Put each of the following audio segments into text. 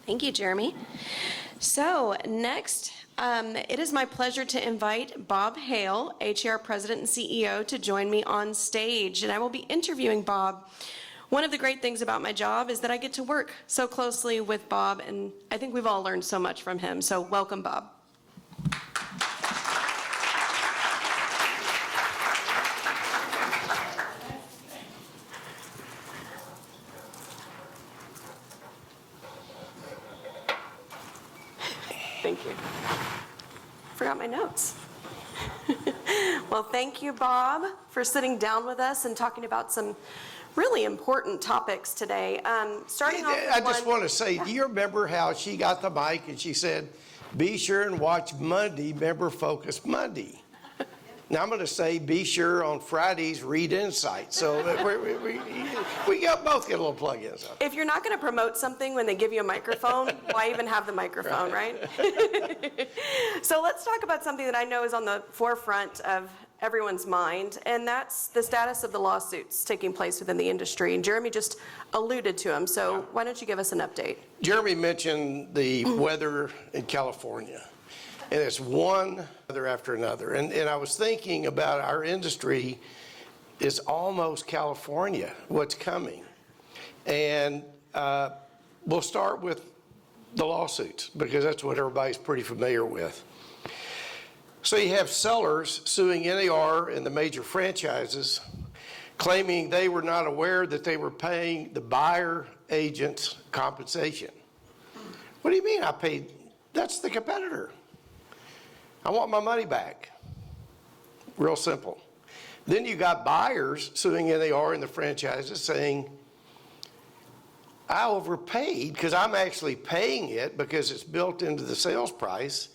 Thank you, Jeremy. So next, it is my pleasure to invite Bob Hale, HAR President and CEO, to join me on stage, and I will be interviewing Bob. One of the great things about my job is that I get to work so closely with Bob, and I think we've all learned so much from him. So welcome, Bob. Thank you. Forgot my notes. Well, thank you, Bob, for sitting down with us and talking about some really important topics today. Starting off with I just want to say, do you remember how she got the mic and she said, be sure and watch Monday, Member Focus Monday. Now I'm going to say, be sure on Fridays, read Insight. So we got both get a little plug-in. So. If you're not going to promote something when they give you a microphone, why even have the microphone, right? So let's talk about something that I know is on the forefront of everyone's mind, and that's the status of the lawsuits taking place within the industry. And Jeremy just alluded to them, so why don't you give us an update? Jeremy mentioned the weather in California. And it's one other after another. And I was thinking about our industry is almost California, what's coming. And we'll start with the lawsuits because that's what everybody's pretty familiar with. So you have sellers suing NAR and the major franchises claiming they were not aware that they were paying the buyer agents compensation. What do you mean I paid? That's the competitor. I want my money back. Real simple. Then you got buyers suing NAR and the franchises saying, I overpaid because I'm actually paying it because it's built into the sales price.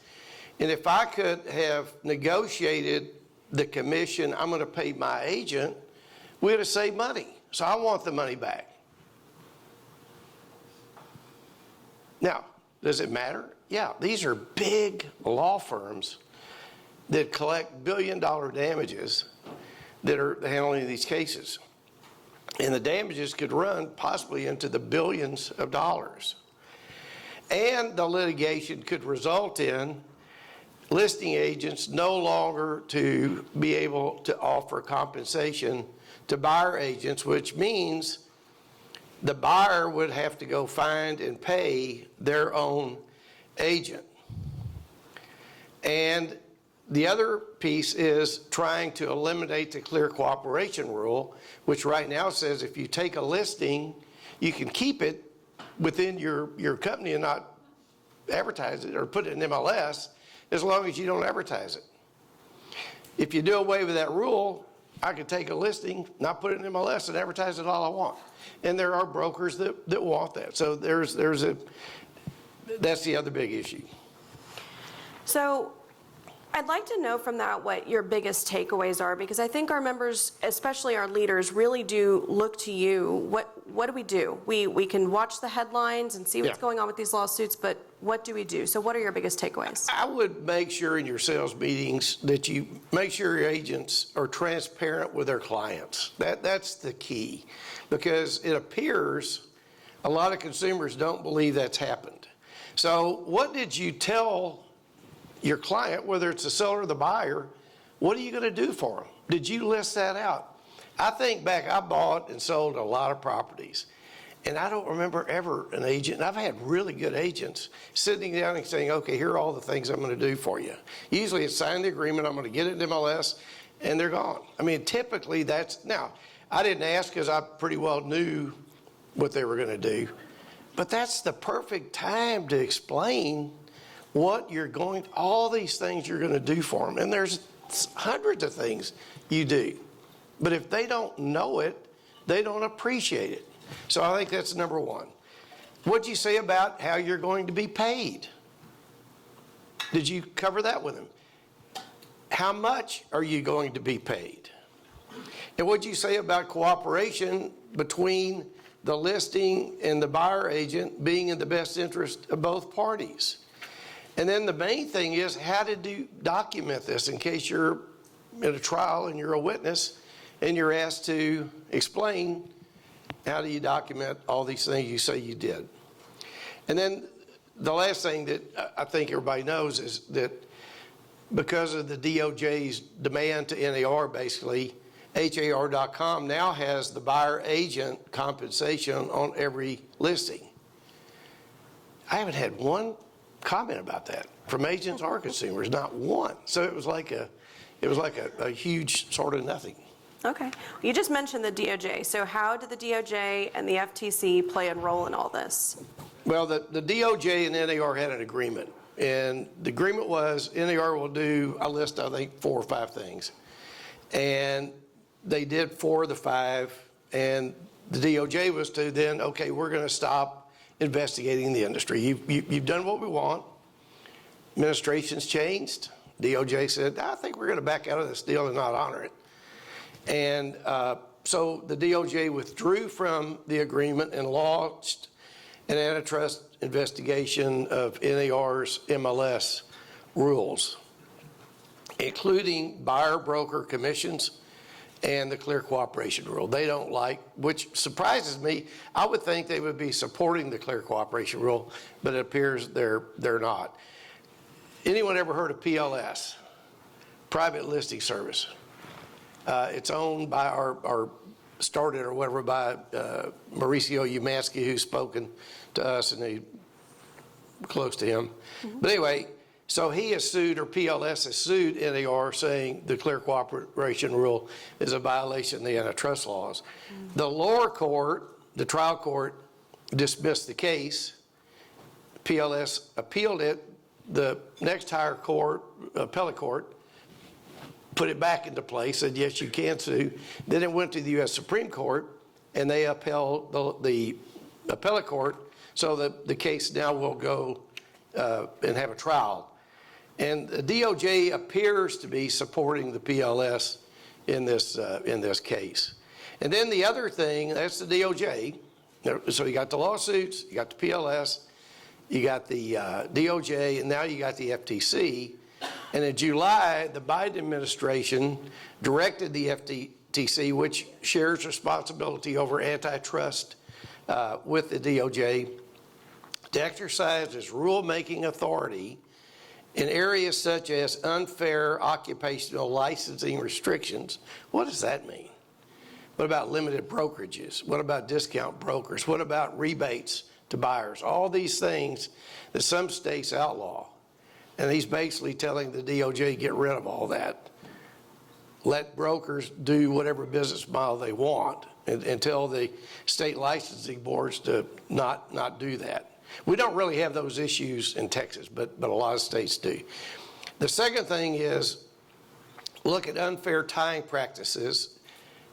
And if I could have negotiated the commission I'm going to pay my agent, we would have saved money. So I want the money back. Now, does it matter? Yeah, these are big law firms that collect billion-dollar damages that are handling these cases. And the damages could run possibly into the billions of dollars. And the litigation could result in listing agents no longer to be able to offer compensation to buyer agents, which means the buyer would have to go find and pay their own agent. And the other piece is trying to eliminate the clear cooperation rule, which right now says if you take a listing, you can keep it within your company and not advertise it or put it in MLS as long as you don't advertise it. If you do away with that rule, I could take a listing, not put it in MLS and advertise it all I want. And there are brokers that want that. So that's the other big issue. So I'd like to know from that what your biggest takeaways are, because I think our members, especially our leaders, really do look to you. What do we do? We can watch the headlines and see what's going on with these lawsuits, but what do we do? So what are your biggest takeaways? I would make sure in your sales meetings that you make sure your agents are transparent with their clients. That's the key, because it appears a lot of consumers don't believe that's happened. So what did you tell your client, whether it's the seller or the buyer? What are you going to do for them? Did you list that out? I think back, I bought and sold a lot of properties, and I don't remember ever an agent, and I've had really good agents, sitting down and saying, okay, here are all the things I'm going to do for you. Usually it's sign the agreement, I'm going to get it in MLS, and they're gone. I mean, typically that's, now, I didn't ask because I pretty well knew what they were going to do, but that's the perfect time to explain what you're going, all these things you're going to do for them. And there's hundreds of things you do. But if they don't know it, they don't appreciate it. So I think that's number one. What'd you say about how you're going to be paid? Did you cover that with them? How much are you going to be paid? And what'd you say about cooperation between the listing and the buyer agent being in the best interest of both parties? And then the main thing is, how did you document this in case you're in a trial and you're a witness and you're asked to explain, how do you document all these things you say you did? And then the last thing that I think everybody knows is that because of the DOJ's demand to NAR, basically, HAR.com now has the buyer agent compensation on every listing. I haven't had one comment about that from agents or consumers, not one. So it was like a huge sort of nothing. Okay. You just mentioned the DOJ. So how did the DOJ and the FTC play a role in all this? Well, the DOJ and NAR had an agreement. And the agreement was NAR will do a list, I think, 4 or 5 things. And they did 4 of the 5. And the DOJ was to then, okay, we're going to stop investigating the industry. You've done what we want. Administration's changed. DOJ said, I think we're going to back out of this deal and not honor it. And so the DOJ withdrew from the agreement and launched an antitrust investigation of NAR's MLS rules, including buyer-broker commissions and the clear cooperation rule. They don't like, which surprises me. I would think they would be supporting the clear cooperation rule, but it appears they're not. Anyone ever heard of PLS? Private Listing Service. It's owned by our started or whatever by Mauricio Umansky, who's spoken to us, and he close to him. Mm-hmm. But anyway, so he has sued, or PLS has sued NAR, saying the clear cooperation rule is a violation of the antitrust laws. Mm-hmm. The lower court, the trial court, dismissed the case. PLS appealed it. The next higher court, appellate court, put it back into place, said, yes, you can sue. Then it went to the U.S. Supreme Court, and they upheld the appellate court, so the case now will go and have a trial. And the DOJ appears to be supporting the PLS in this case. And then the other thing, that's the DOJ. So you got the lawsuits, you got the PLS, you got the DOJ, and now you got the FTC. And in July, the Biden administration directed the FTC, which shares responsibility over antitrust with the DOJ, to exercise its rulemaking authority in areas such as unfair occupational licensing restrictions. What does that mean? What about limited brokerages? What about discount brokers? What about rebates to buyers? All these things that some states outlaw. And he's basically telling the DOJ, get rid of all that. Let brokers do whatever business model they want, and tell the state licensing boards to not do that. We don't really have those issues in Texas, but a lot of states do. The second thing is look at unfair tying practices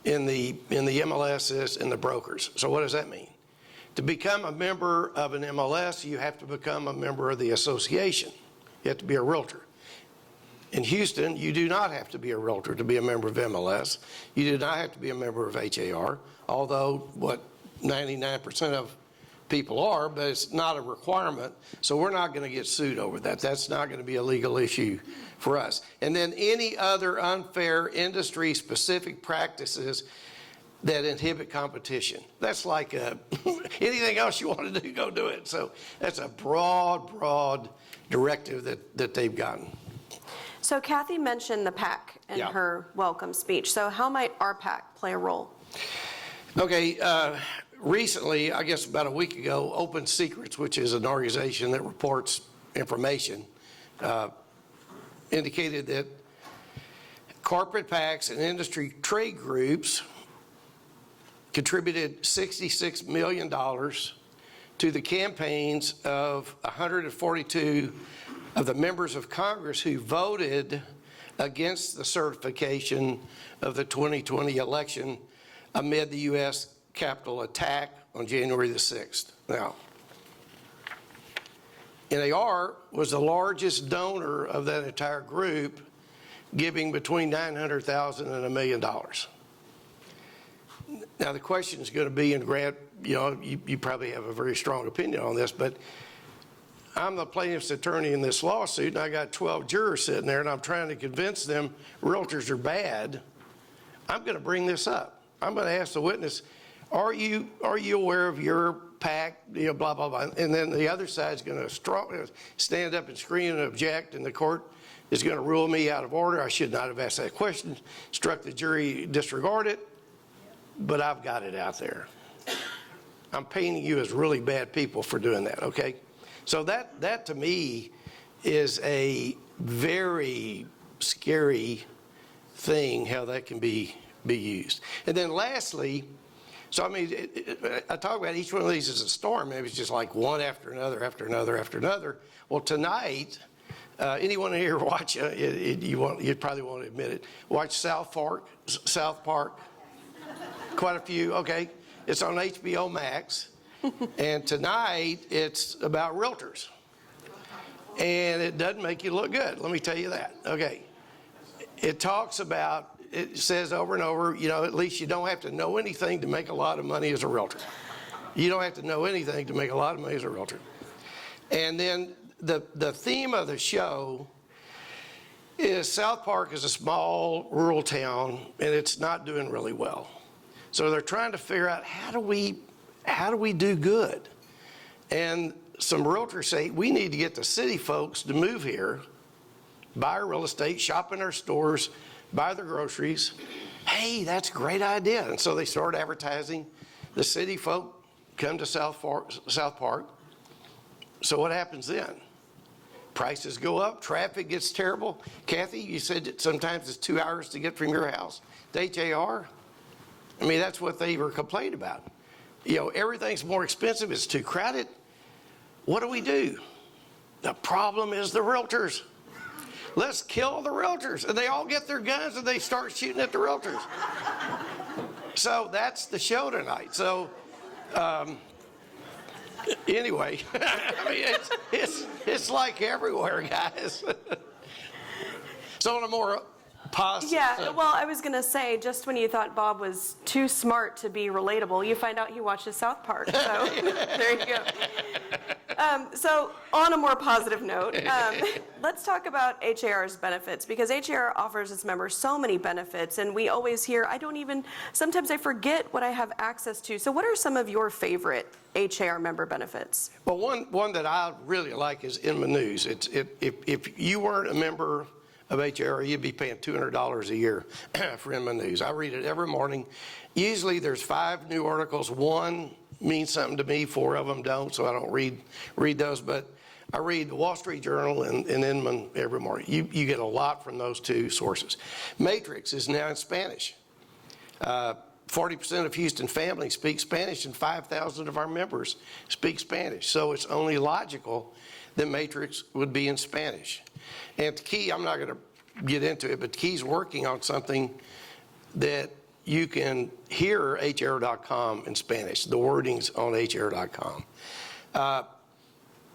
in the MLSs and the brokers. So what does that mean? To become a member of an MLS, you have to become a member of the association. You have to be a realtor. In Houston, you do not have to be a realtor to be a member of MLS. You do not have to be a member of HAR, although what 99% of people are, but it's not a requirement. So we're not going to get sued over that. That's not going to be a legal issue for us. And then any other unfair industry-specific practices that inhibit competition. That's like anything else you want to do, go do it. So that's a broad directive that they've gotten. So Kathy mentioned the PAC in her welcome speech. So how might our PAC play a role? Okay, recently, I guess about a week ago, Open Secrets, which is an organization that reports information, indicated that corporate PACs and industry trade groups contributed $66 million to the campaigns of 142 of the members of Congress who voted against the certification of the 2020 election amid the U.S. Capitol attack on January the 6th. Now, NAR was the largest donor of that entire group, giving between $900,000 and $1 million. Now, the question is going to be, and Grant, you probably have a very strong opinion on this, but I'm the plaintiff's attorney in this lawsuit, and I got 12 jurors sitting there, and I'm trying to convince them realtors are bad. I'm going to bring this up. I'm going to ask the witness, are you aware of your pack, blah, blah, blah. And then the other side's going to stand up and scream and object, and the court is going to rule me out of order. I should not have asked that question, instruct the jury, disregard it, but I've got it out there. I'm painting you as really bad people for doing that, okay? So that to me is a very scary thing, how that can be used. And then lastly, so I mean, I talk about each one of these as a storm. Maybe it's just like one after another, after another, after another. Well, tonight, anyone here watch, you probably won't admit it, watch South Park? Quite a few, okay. It's on HBO Max. And tonight, it's about realtors. And it doesn't make you look good, let me tell you that. Okay. It talks about, it says over and over, at least you don't have to know anything to make a lot of money as a realtor. You don't have to know anything to make a lot of money as a realtor. And then the theme of the show is South Park is a small rural town and it's not doing really well. So they're trying to figure out how do we do good? And some realtors say we need to get the city folks to move here, buy our real estate, shop in our stores, buy their groceries. Hey, that's a great idea. And so they start advertising. The city folk come to South Park. So what happens then? Prices go up, traffic gets terrible. Kathy, you said that sometimes it's 2 hours to get from your house to HAR. I mean, that's what they were complaining about. Everything's more expensive, it's too crowded. What do? The problem is the realtors. Let's kill the realtors. And they all get their guns and they start shooting at the realtors. So that's the show tonight. So anyway, I mean, it's like everywhere, guys. So on a more positive. Yeah, well, I was going to say, just when you thought Bob was too smart to be relatable, you find out he watches South Park. So there you go. So on a more positive note, let's talk about HAR's benefits, because HAR offers its members so many benefits, and we always hear, sometimes I forget what I have access to. So what are some of your favorite HAR member benefits? Well, one that I really like is Inman News. If you weren't a member of HAR, you'd be paying $200 a year for Inman News. I read it every morning. Usually there's 5 new articles. One means something to me, 4 of them don't, so I don't read those. But I read the Wall Street Journal and Inman every morning. You get a lot from those 2 sources. Matrix is now in Spanish. 40% of Houston families speak Spanish, and 5,000 of our members speak Spanish. So it's only logical that Matrix would be in Spanish. And the key, I'm not going to get into it, but the key's working on something that you can hear HR.com in Spanish. The wording's on HR.com.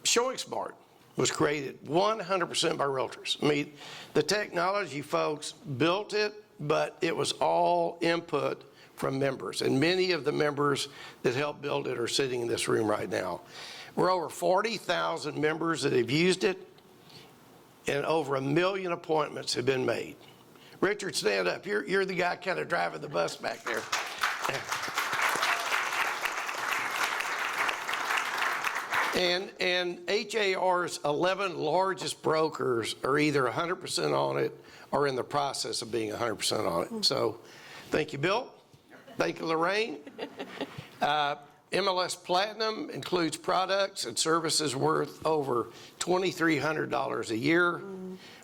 Showing Smart was created 100% by realtors. I mean, the technology folks built it, but it was all input from members. And many of the members that helped build it are sitting in this room right now. We're over 40,000 members that have used it, and over 1 million appointments have been made. Richard, stand up. You're the guy kind of driving the bus back there. And HAR's 11 largest brokers are either 100% on it or in the process of being 100% on it. So thank you, Bill. Thank you, Lorraine. MLS Platinum includes products and services worth over $2,300 a year.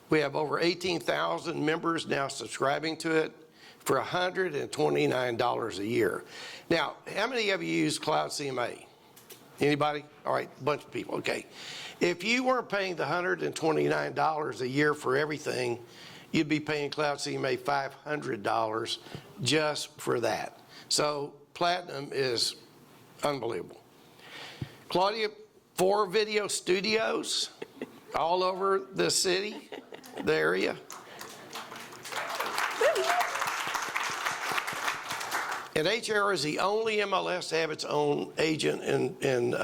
We have over 18,000 members now subscribing to it for $129 a year. Now, how many of you use Cloud CMA? Anybody? All right, a bunch of people, okay. If you weren't paying the $129 a year for everything, you'd be paying Cloud CMA $500 just for that. So Platinum is unbelievable. Claudia, 4 video studios all over the city, the area. And HR is the only MLS to have its own agent and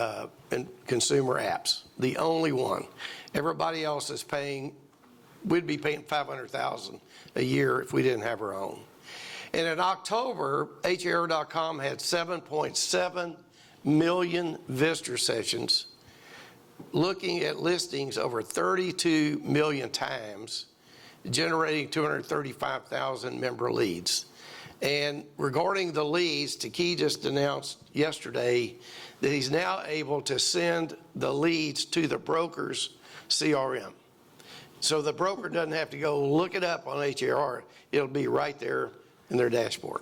consumer apps. The only one. Everybody else is paying, we'd be paying $500,000 a year if we didn't have our own. And in October, HR.com had 7.7 million visitor sessions, looking at listings over 32 million times, generating 235,000 member leads. And regarding the leads, Taki just announced yesterday that he's now able to send the leads to the broker's CRM. So the broker doesn't have to go look it up on HAR. It'll be right there in their dashboard.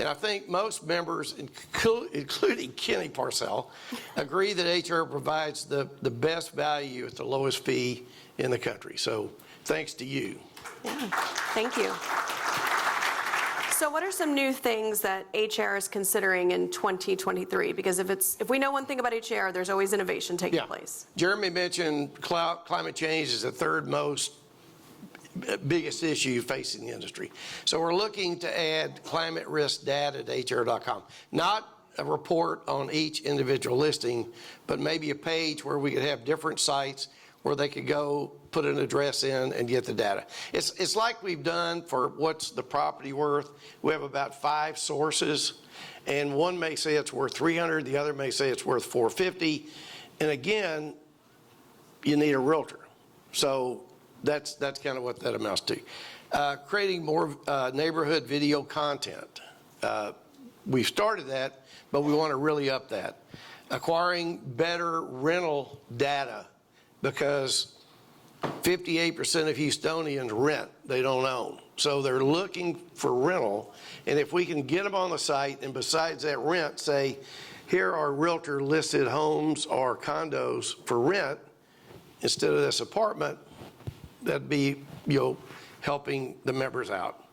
And I think most members, including Kenny Parcell, agree that HR provides the best value at the lowest fee in the country. So thanks to you. Yeah, thank you. So what are some new things that HR is considering in 2023? Because if we know one thing about HR, there's always innovation taking place. Jeremy mentioned climate change is the third most biggest issue facing the industry. So we're looking to add climate risk data to HR.com. Not a report on each individual listing, but maybe a page where we could have different sites where they could go put an address in and get the data. It's like we've done for what's the property worth. We have about 5 sources, and one may say it's worth 300, the other may say it's worth 450. And again, you need a realtor. So that's kind of what that amounts to. Creating more neighborhood video content. We've started that, but we want to really up that. Acquiring better rental data, because 58% of Houstonians rent, they don't own. So they're looking for rental, and if we can get them on the site, and besides that rent, say, here are realtor listed homes or condos for rent, instead of this apartment, that'd be, helping the members out.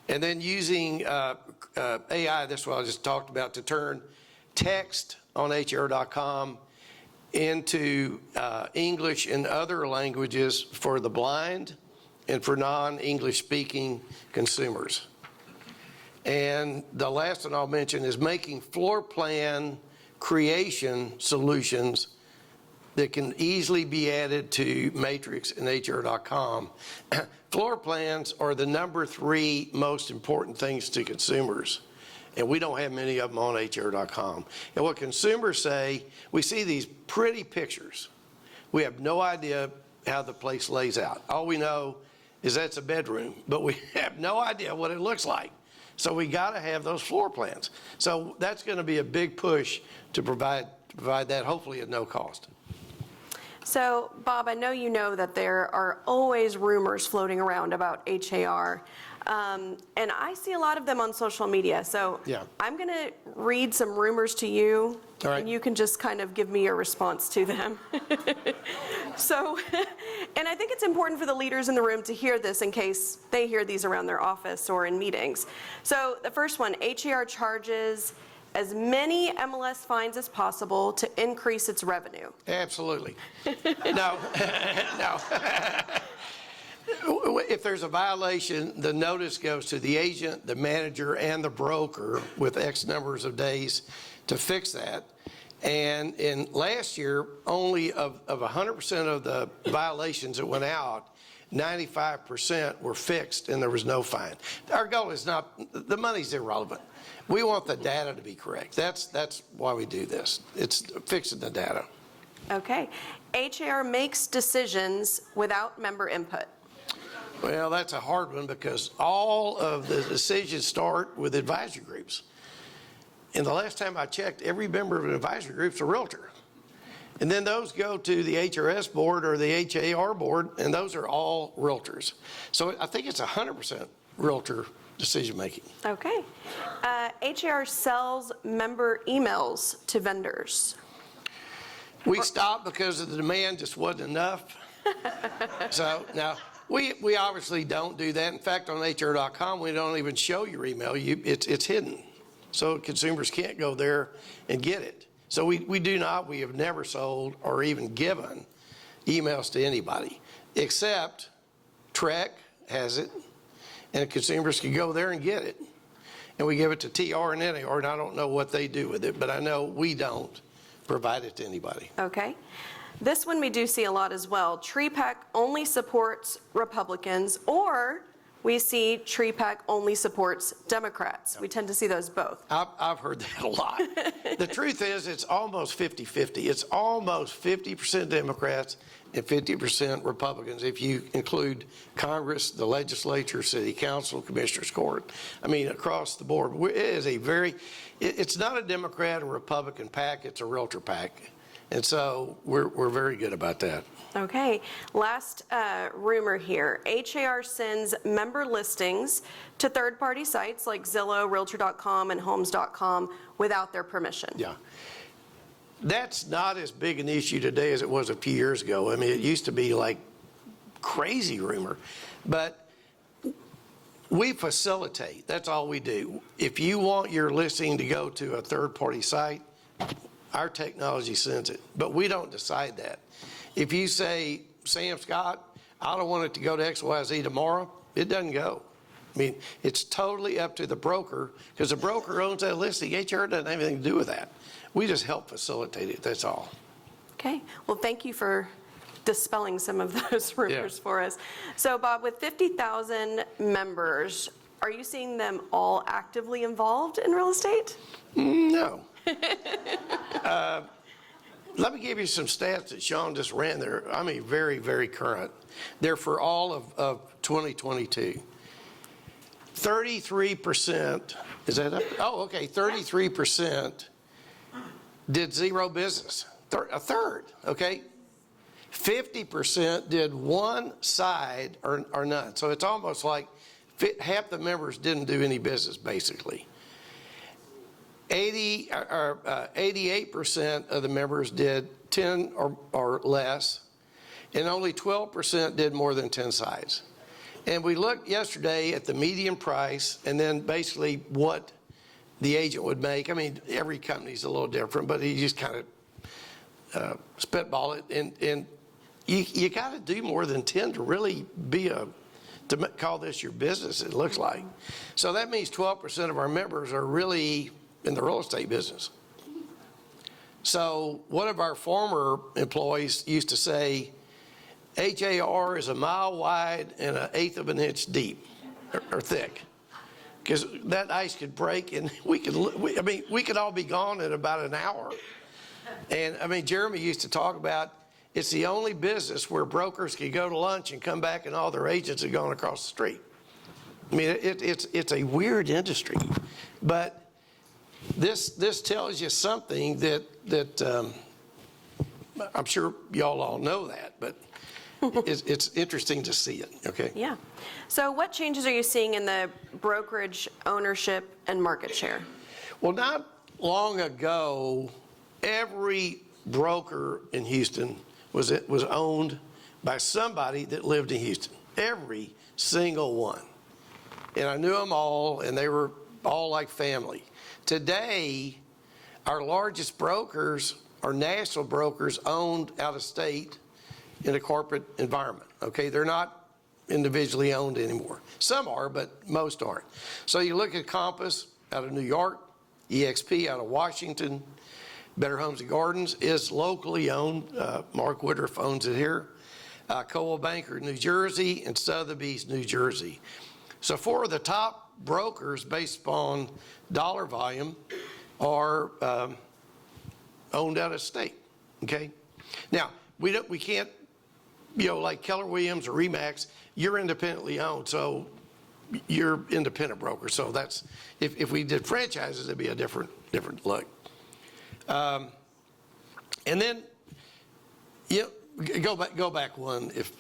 And then using AI, this is what I just talked about, to turn text on HR.com into English and other languages for the blind and for non-English speaking consumers. And the last one I'll mention is making floor plan creation solutions that can easily be added to Matrix and HR.com. Floor plans are the number 3 most important things to consumers. And we don't have many of them on HR.com. And what consumers say, we see these pretty pictures. We have no idea how the place lays out. All we know is that's a bedroom, but we have no idea what it looks like. So we got to have those floor plans. So that's going to be a big push to provide that, hopefully at no cost. So, Bob, I know you know that there are always rumors floating around about HAR. And I see a lot of them on social media. So I'm going to read some rumors to you, and you can just kind of give me your response to them. So, and I think it's important for the leaders in the room to hear this in case they hear these around their office or in meetings. So the first one, HAR charges as many MLS fines as possible to increase its revenue. Absolutely. No. If there's a violation, the notice goes to the agent, the manager, and the broker with X numbers of days to fix that. And in last year, only of 100% of the violations that went out, 95% were fixed and there was no fine. Our goal is not, the money's irrelevant. We want the data to be correct. That's why we do this. It's fixing the data. Okay. HAR makes decisions without member input. Well, that's a hard one because all of the decisions start with advisory groups. And the last time I checked, every member of an advisory group is a realtor. And then those go to the HRS board or the HAR board, and those are all realtors. So I think it's 100% realtor decision making. Okay. HAR sells member emails to vendors. We stopped because the demand just wasn't enough. So now, we obviously don't do that. In fact, on HR.com, we don't even show your email. It's hidden. So consumers can't go there and get it. So we have never sold or even given emails to anybody, except Trek has it, and consumers can go there and get it. And we give it to TR and NAR, and I don't know what they do with it, but I know we don't provide it to anybody. Okay. This one we do see a lot as well. TreePack only supports Republicans or we see TreePack only supports Democrats. We tend to see those both. I've heard that a lot. The truth is, it's almost 50-50. It's almost 50% Democrats and 50% Republicans if you include Congress, the legislature, city council, commissioners court. I mean, across the board. It is a very, it's not a Democrat or Republican pack, it's a realtor pack. And so we're very good about that. Okay, last rumor here. HAR sends member listings to third-party sites like Zillow, Realtor.com, and Homes.com without their permission. Yeah. That's not as big an issue today as it was a few years ago. I mean, it used to be like crazy rumor, but we facilitate. That's all we do. If you want your listing to go to a third-party site, our technology sends it, but we don't decide that. If you say, Sam Scott, I don't want it to go to XYZ tomorrow, it doesn't go. I mean, it's totally up to the broker, because the broker owns that listing. HR doesn't have anything to do with that. We just help facilitate it, that's all. Okay, well, thank you for dispelling some of those rumors for us. So, Bob, with 50,000 members, are you seeing them all actively involved in real estate? No. Let me give you some stats that Sean just ran there. I mean, very, very current. They're for all of 2022. 33%, is that up? Oh, okay, 33% did zero business, a third, okay? 50% did one side or none. So it's almost like half the members didn't do any business, basically. 88% of the members did 10 or less, and only 12% did more than 10 sides. And we looked yesterday at the median price and then basically what the agent would make. I mean, every company's a little different, but he just kind of spitball it. And you got to do more than 10 to really be to call this your business, it looks like. So that means 12% of our members are really in the real estate business. So one of our former employees used to say, HAR is a mile wide and 1/8 of an inch deep or thick, because that ice could break and we could all be gone in about an hour. And I mean, Jeremy used to talk about it's the only business where brokers can go to lunch and come back and all their agents are going across the street. I mean, it's a weird industry, but this tells you something that I'm sure y'all all know that, but it's interesting to see it, okay? Yeah. So what changes are you seeing in the brokerage ownership and market share? Well, not long ago, every broker in Houston was owned by somebody that lived in Houston. Every single one. And I knew them all, and they were all like family. Today, our largest brokers are national brokers owned out of state in a corporate environment, okay? They're not individually owned anymore. Some are, but most aren't. So you look at Compass out of New York, EXP out of Washington, Better Homes and Gardens is locally owned. Mark Woodruff owns it here. Coldwell Banker, New Jersey, and Sotheby's, New Jersey. So 4 of the top brokers based upon dollar volume are owned out of state, okay? Now, we can't, like Keller Williams or Remax, you're independently owned, so you're independent broker. So that's, if we did franchises, it'd be a different look. And then, go back one if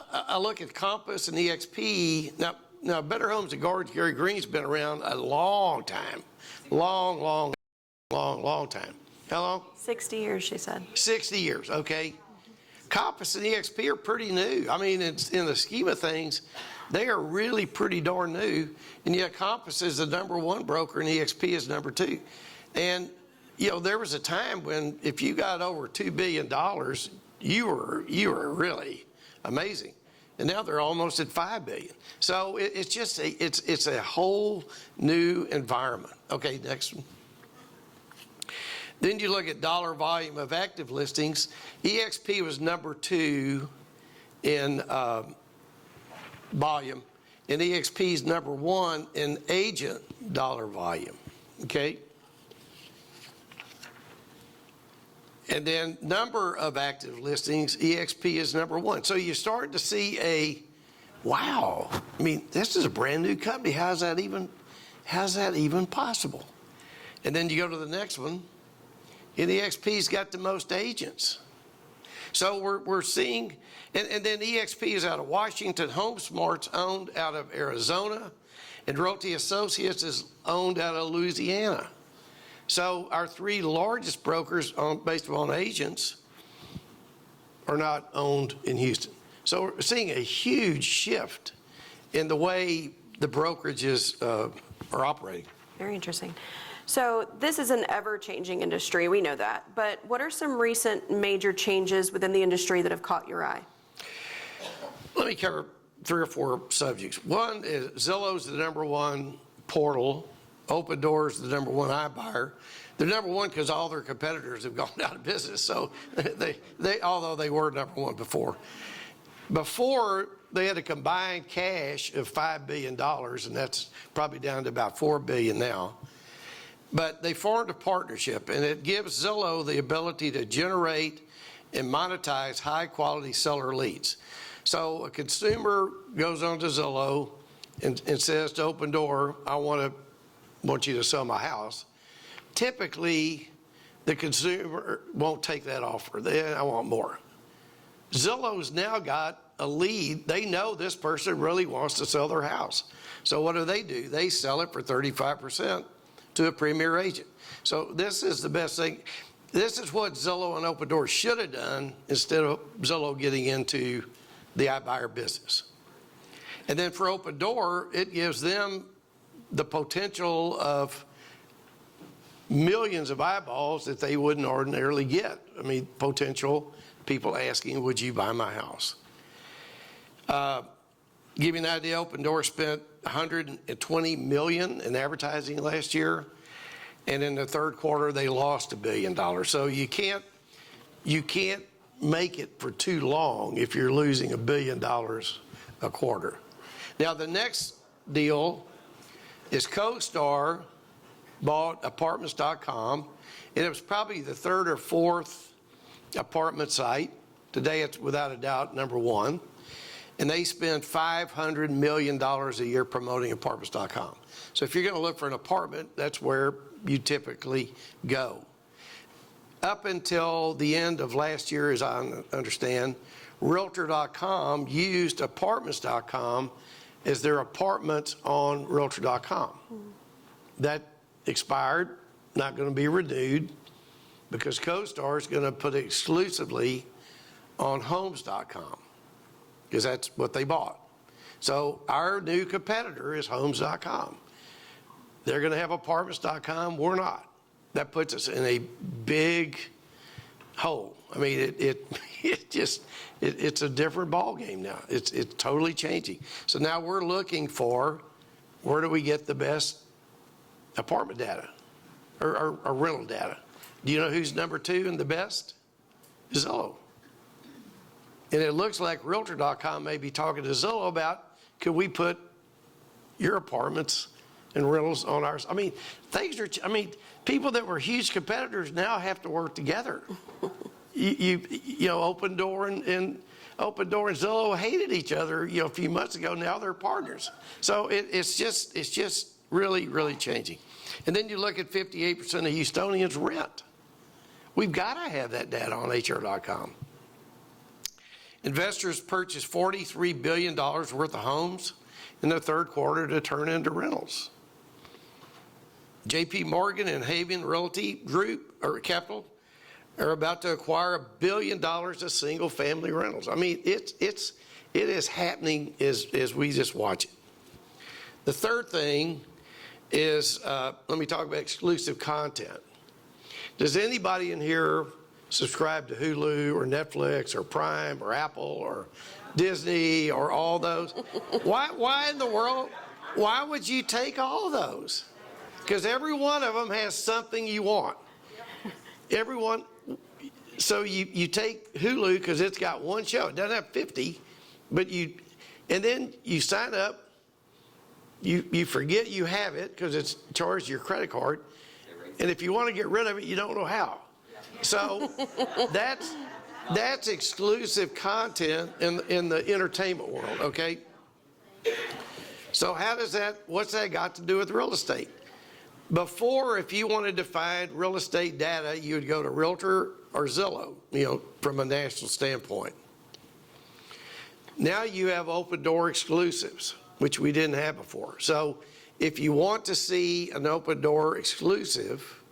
I look at Compass and EXP. Now Better Homes and Gardens, Gary Green's been around a long time. Long time. How long? 60 years, she said. 60 years, okay. Compass and EXP are pretty new. I mean, it's, in the scheme of things, they are really pretty darn new. And yet Compass is the #1 broker and EXP is #2. And, there was a time when if you got over $2 billion, you were really amazing. And now they're almost at $5 billion. So it's just it's a whole new environment. Okay, next one. Then you look at dollar volume of active listings. EXP was #2 in volume, and EXP is number one in agent dollar volume, okay? And then number of active listings, EXP is number one. So you start to see wow, I mean, this is a brand new company. How's that even possible? And then you go to the next one, and EXP's got the most agents. So we're seeing, and then EXP is out of Washington, HomeSmart's owned out of Arizona, and Realty Associates is owned out of Louisiana. So our three largest brokers based upon agents are not owned in Houston. So we're seeing a huge shift in the way the brokerages are operating. Very interesting. So this is an ever-changing industry, we know that, but what are some recent major changes within the industry that have caught your eye? Let me cover 3 or 4 subjects. One is Zillow's the number one portal. Opendoor's the number one iBuyer. They're number one because all their competitors have gone out of business. So although they were number one before. Before, they had a combined cash of $5 billion, and that's probably down to about $4 billion now. But they formed a partnership, and it gives Zillow the ability to generate and monetize high-quality seller leads. So a consumer goes onto Zillow and says to Opendoor, I want you to sell my house. Typically, the consumer won't take that offer. I want more. Zillow's now got a lead. They know this person really wants to sell their house. So what do? They sell it for 35% to a premier agent. So this is the best thing. This is what Zillow and Opendoor should have done instead of Zillow getting into the iBuyer business. And then for Opendoor, it gives them the potential of millions of eyeballs that they wouldn't ordinarily get. I mean, potential people asking, would you buy my house? Give you an idea, Opendoor spent $120 million in advertising last year, and in the third quarter they lost $1 billion. So you can't make it for too long if you're losing $1 billion a quarter. Now the next deal is CoStar bought Apartments.com, and it was probably the third or fourth apartment site. Today it's without a doubt number one. And they spend $500 million a year promoting Apartments.com. So if you're going to look for an apartment, that's where you typically go. Up until the end of last year, as I understand, Realtor.com used Apartments.com as their apartments on Realtor.com. That expired, not going to be renewed, because CoStar is going to put it exclusively on Homes.com, because that's what they bought. So our new competitor is Homes.com. They're going to have Apartments.com. We're not. That puts us in a big hole. I mean, it's a different ball game now. It's totally changing. So now we're looking for, where do we get the best apartment data or rental data? Do you know who's number 2 and the best? Zillow. And it looks like Realtor.com may be talking to Zillow about, could we put your apartments and rentals on ours? I mean, people that were huge competitors now have to work together. You know, Opendoor and Zillow hated each other, a few months ago. Now they're partners. So it's just really, really changing. And then you look at 58% of Houstonians rent. We've got to have that data on HR.com. Investors purchased $43 billion worth of homes in the third quarter to turn into rentals. JP Morgan and Haven Realty Group or Capital are about to acquire $1 billion of single-family rentals. I mean, it is happening as we just watch it. The third thing is, let me talk about exclusive content. Does anybody in here subscribe to Hulu or Netflix or Prime or Apple or Disney or all those? Why in the world? Why would you take all of those? Because every one of them has something you want. Everyone. So you take Hulu because it's got one show. It doesn't have 50, but And then you sign up, you forget you have it because it's charged to your credit card. And if you want to get rid of it, you don't know how. So that's exclusive content in the entertainment world, okay? So what's that got to do with real estate? Before, if you wanted to find real estate data, you would go to Realtor or Zillow, from a national standpoint. Now you have open door exclusives, which we didn't have before. So if you want to see an open door exclusive,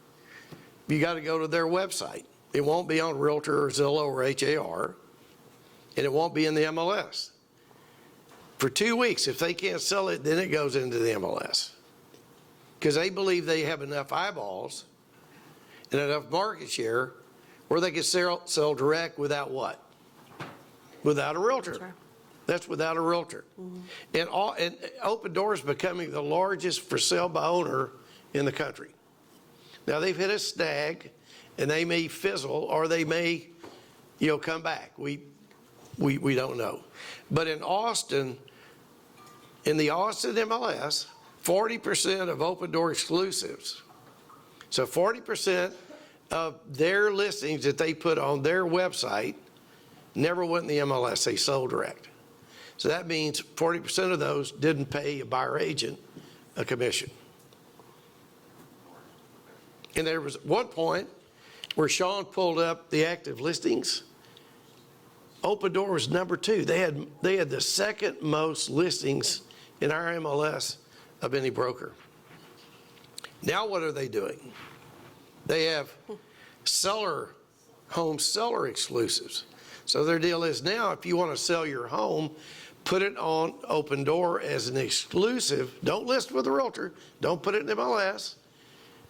you got to go to their website. It won't be on Realtor or Zillow or HAR, and it won't be in the MLS. For 2 weeks, if they can't sell it, then it goes into the MLS. Because they believe they have enough eyeballs and enough market share where they can sell direct without what? Without a realtor. Sure. That's without a realtor. Mm-hmm. And Open Door is becoming the largest for sale by owner in the country. Now they've hit a snag, and they may fizzle, or they may, come back. We don't know. But in Austin, in the Austin MLS, 40% of Open Door exclusives. So 40% of their listings that they put on their website never went in the MLS. They sold direct. So that means 40% of those didn't pay a buyer agent a commission. And there was one point where Sean pulled up the active listings. Open Door was number 2. They had the second most listings in our MLS of any broker. Now what are they doing? They have home seller exclusives. So their deal is now, if you want to sell your home, put it on Open Door as an exclusive. Don't list with a realtor. Don't put it in MLS.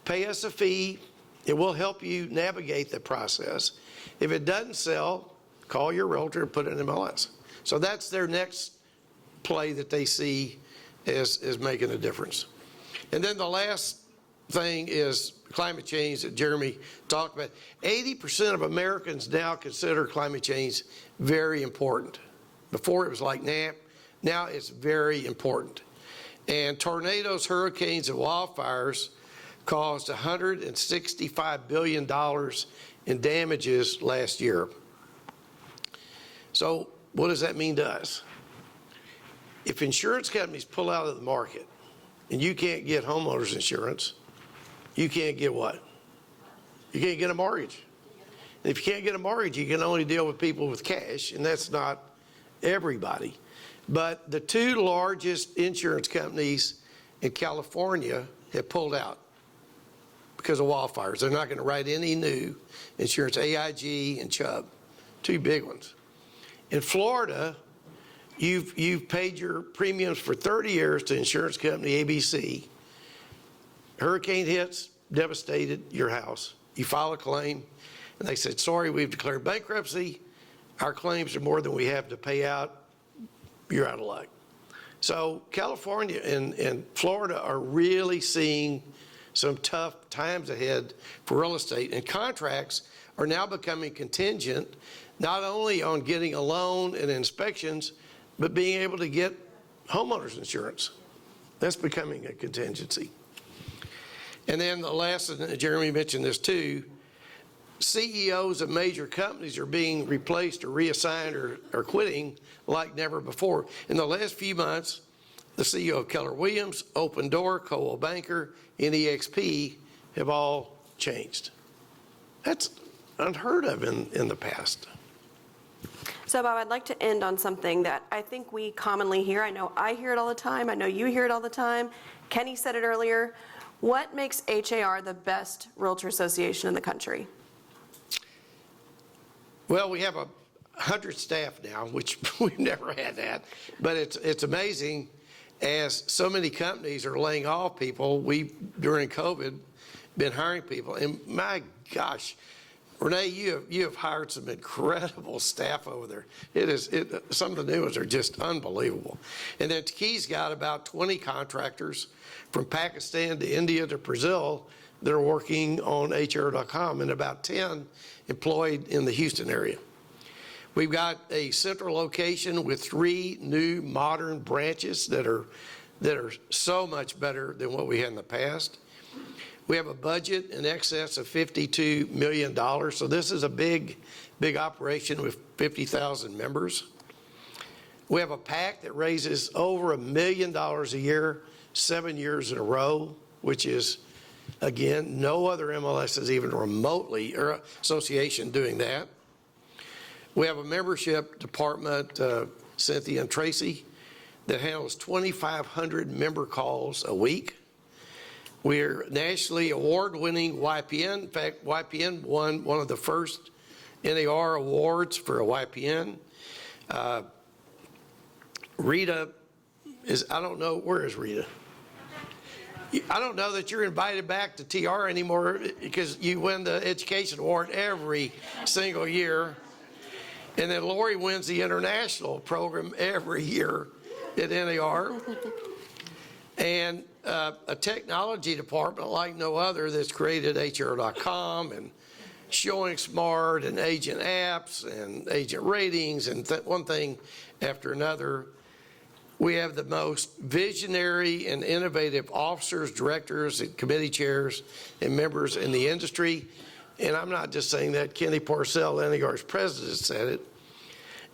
Pay us a fee. It will help you navigate the process. If it doesn't sell, call your realtor and put it in MLS. So that's their next play that they see is making a difference. And then the last thing is climate change that Jeremy talked about. 80% of Americans now consider climate change very important. Before it was like, nah, now it's very important. And tornadoes, hurricanes, and wildfires caused $165 billion in damages last year. So what does that mean to us? If insurance companies pull out of the market and you can't get homeowners insurance, you can't get what? You can't get a mortgage. And if you can't get a mortgage, you can only deal with people with cash, and that's not everybody. But the 2 largest insurance companies in California have pulled out because of wildfires. They're not going to write any new insurance, AIG and Chubb, 2 big ones. In Florida, you've paid your premiums for 30 years to insurance company ABC. Hurricane hits, devastated your house. You file a claim, and they said, sorry, we've declared bankruptcy. Our claims are more than we have to pay out. You're out of luck. So California and Florida are really seeing some tough times ahead for real estate, and contracts are now becoming contingent, not only on getting a loan and inspections, but being able to get homeowners insurance. That's becoming a contingency. And then the last, and Jeremy mentioned this too, CEOs of major companies are being replaced or reassigned or quitting like never before. In the last few months, the CEO of Keller Williams, Open Door, Coldwell Banker, and EXP have all changed. That's unheard of in the past. So, Bob, I'd like to end on something that I think we commonly hear. I know I hear it all the time. I know you hear it all the time. Kenny said it earlier. What makes HAR the best realtor association in the country? Well, we have 100 staff now, which we've never had that. But it's amazing, as so many companies are laying off people. We, during COVID, been hiring people. And my gosh, Renee, you have hired some incredible staff over there. Some of the new ones are just unbelievable. And then Taki's got about 20 contractors from Pakistan to India to Brazil that are working on HR.com, and about 10 employed in the Houston area. We've got a central location with 3 new modern branches that are so much better than what we had in the past. We have a budget in excess of $52 million, so this is a big operation with 50,000 members. We have a PAC that raises over $1 million a year, 7 years in a row, which is, again, no other MLS is even remotely, or association doing that. We have a membership department, Cynthia and Tracy, that handles 2,500 member calls a week. We're nationally award-winning YPN. In fact, YPN won one of the first NAR awards for a YPN. Rita is, I don't know, where is Rita? I don't know that you're invited back to TR anymore because you win the education award every single year. And then Lori wins the international program every year at NAR. And a technology department like no other that's created HR.com and Showing Smart and agent apps and agent ratings and one thing after another. We have the most visionary and innovative officers, directors, and committee chairs and members in the industry. And I'm not just saying that. Kenny Parcell, NAR's president, said it.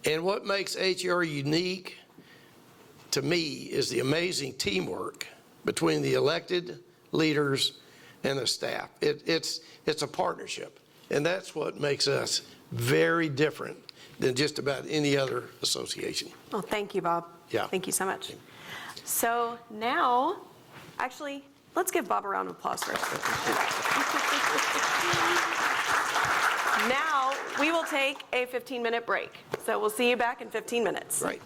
And what makes HR unique to me is the amazing teamwork between the elected leaders and the staff. It's a partnership, and that's what makes us very different than just about any other association. Well, thank you, Bob. Yeah. Thank you so much. So now, actually, let's give Bob a round of applause first. Now, we will take a 15-minute break. So we'll see you back in 15 minutes. Right.